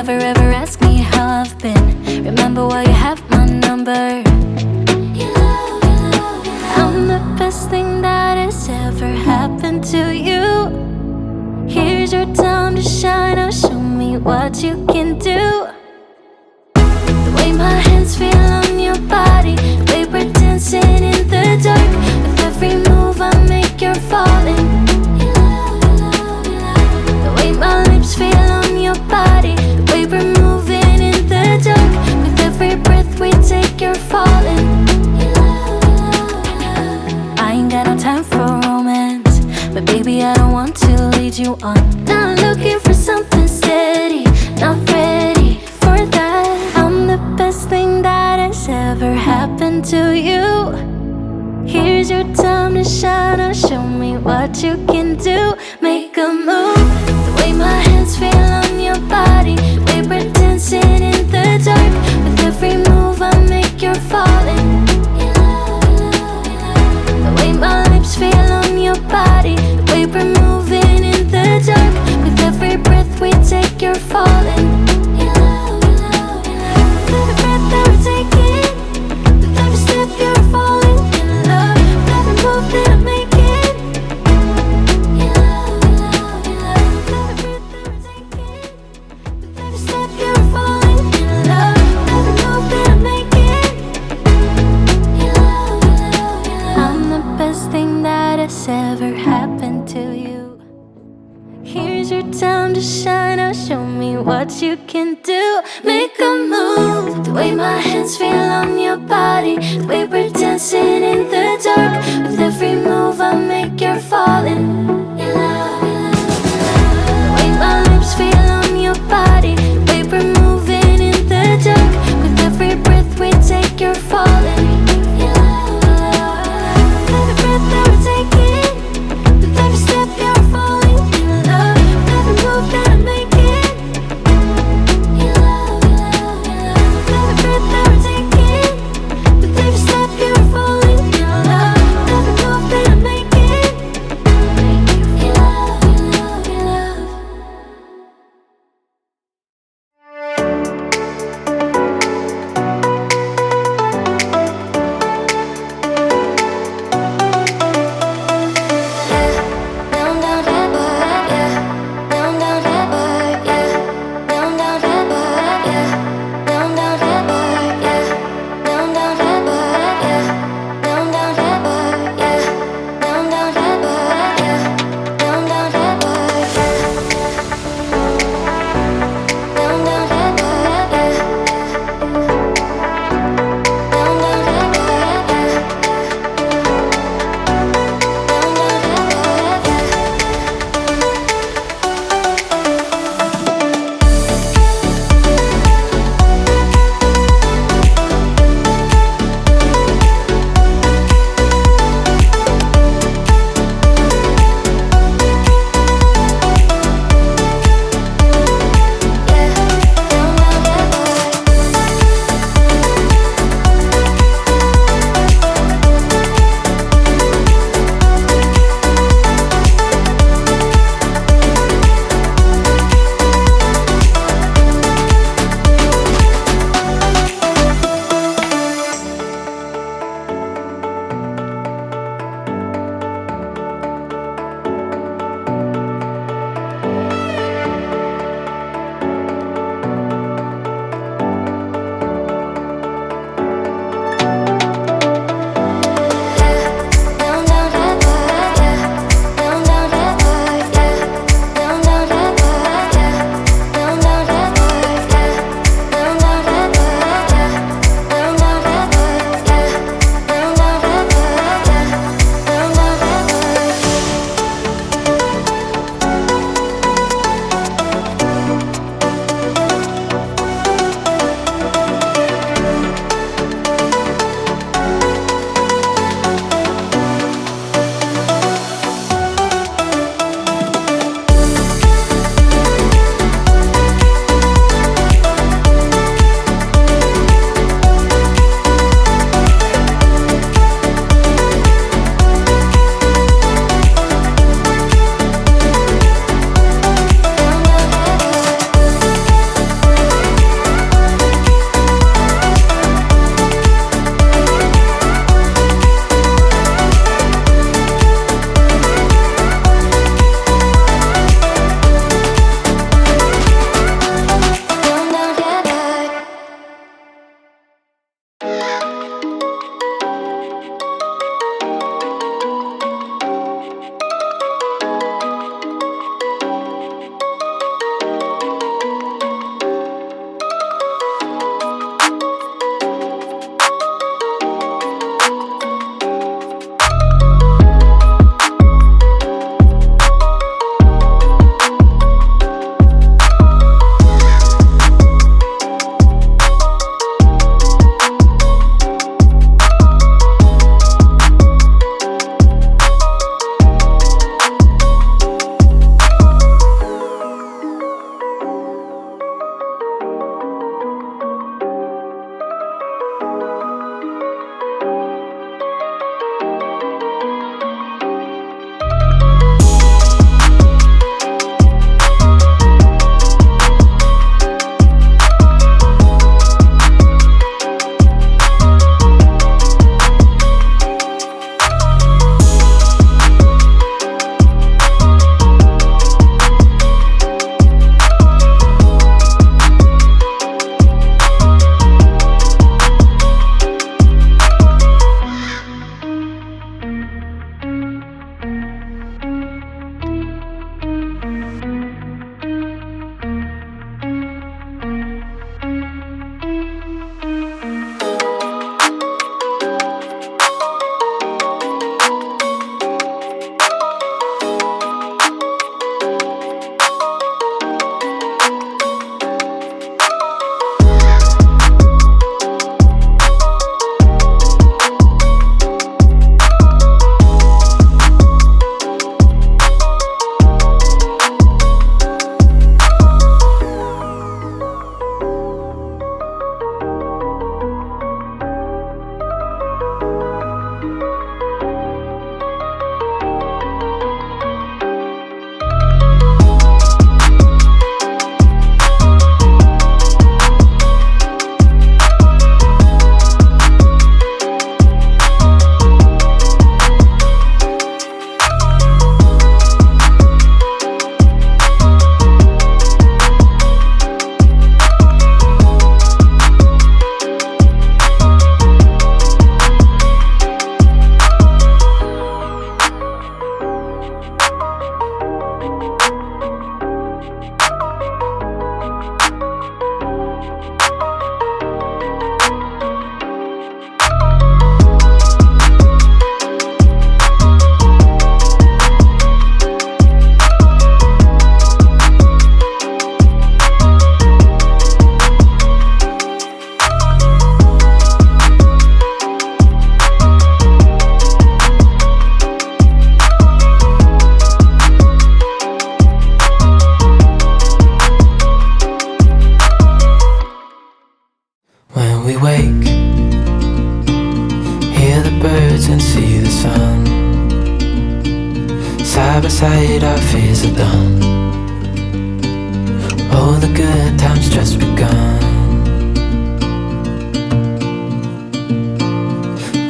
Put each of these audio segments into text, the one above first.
never ever ask me how I've been. Remember why you have my number. I'm the best thing that has ever happened to you. Here's your time to shine. Now show me what you can do. The way my hands feel on your body, the way we're dancing in the dark. With every move I make, you're falling. The way my lips feel on your body, the way we're moving in the dark. With every breath we take, you're falling. I ain't got no time for romance, but baby I don't want to lead you on. Not looking for something steady, not ready for that. I'm the best thing that has ever happened to you. Here's your time to shine. Now show me what you can do. Make a move. The way my hands feel on your body, the way we're dancing in the dark. With every move I make, you're falling. The way my lips feel on your body, the way we're moving in the dark. With every breath we take, you're falling. With every breath that we're taking, with every step you're falling in love. With every move that I'm making, with every breath that we're taking, with every step you're falling in love. With every move that I'm making, I'm the best thing that has ever happened to you. Here's your time to shine. Now show me what you can do. Make a move. The way my hands feel on your body, the way we're dancing in the dark. With every move I make, you're falling. The way my lips feel on your body, the way we're moving in the dark. With every breath we take, you're falling. With every breath that we're taking, with every step you're falling in love. With every move that I'm making, with every breath that we're taking, with every step you're falling in love. With every move that I'm making, sight, our fears are done. Oh, the good times just begun.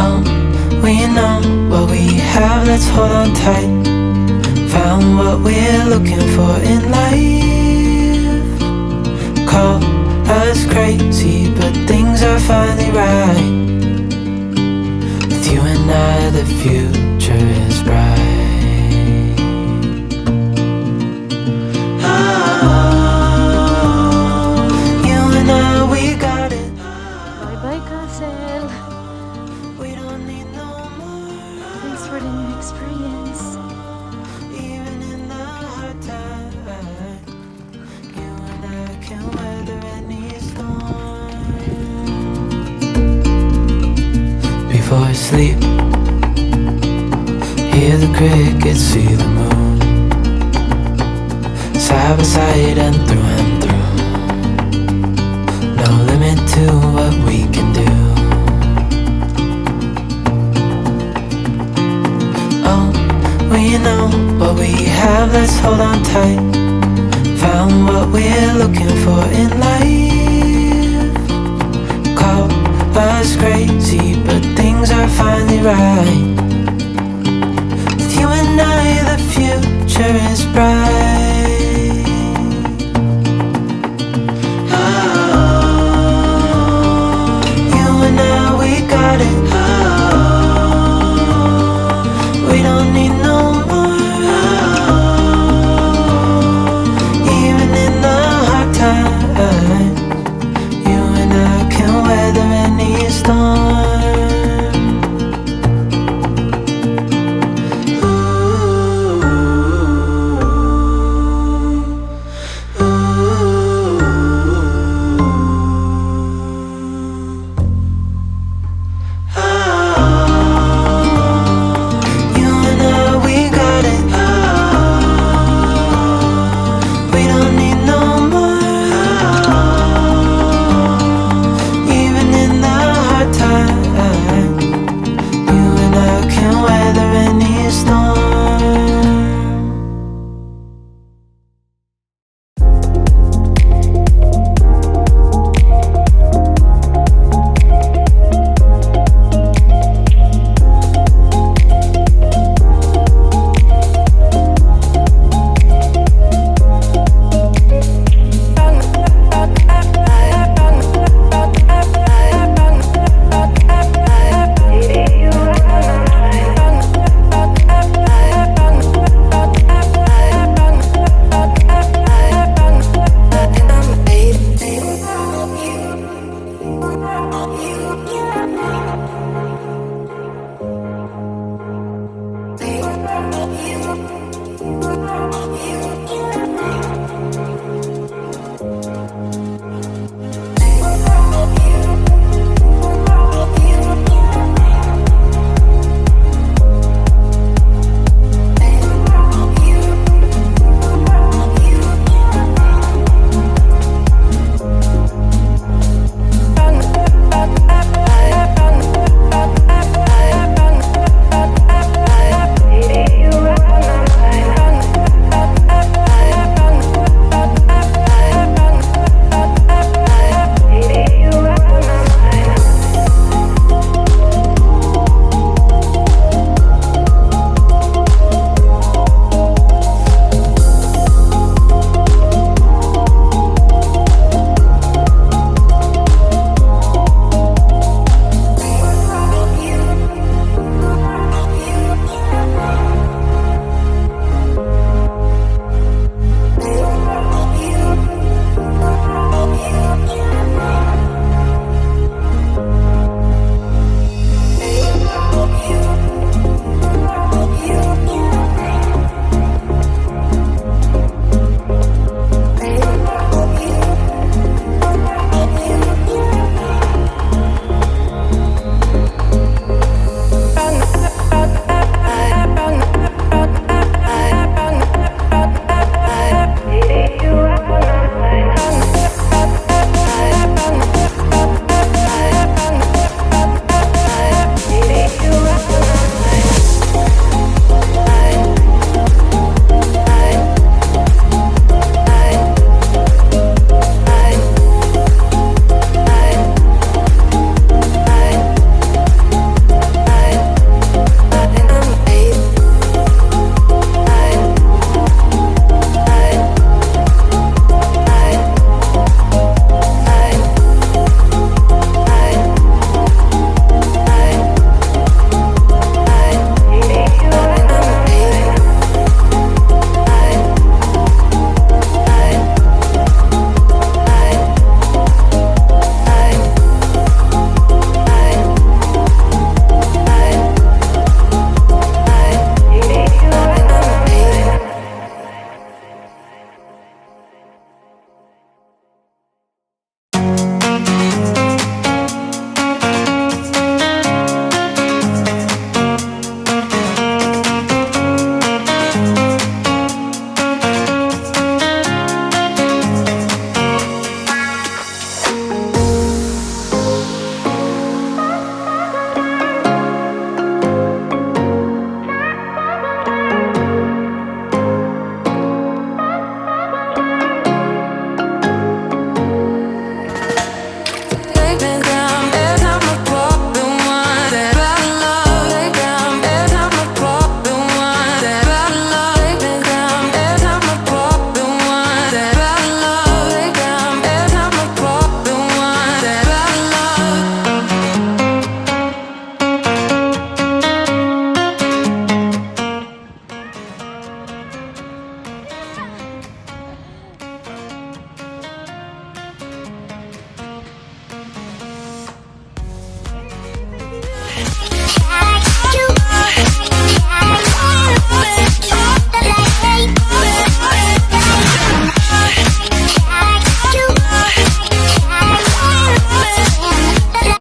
Oh, we know what we have, let's hold on tight. Found what we're looking for in life. Call us crazy, but things are finally right. With you and I, the future is bright. Oh, you and I, we got it. Bye bye, Castle. We don't need no more. Thanks for the new experience. Even in the hard time, you and I can weather any storm. Before sleep, hear the crickets, see the moon. Side by side and through. No limit to what we can do. Oh, we know what we have, let's hold on tight. Found what we're looking for in life. Call us crazy, but things are finally right. With you and I, the future is bright.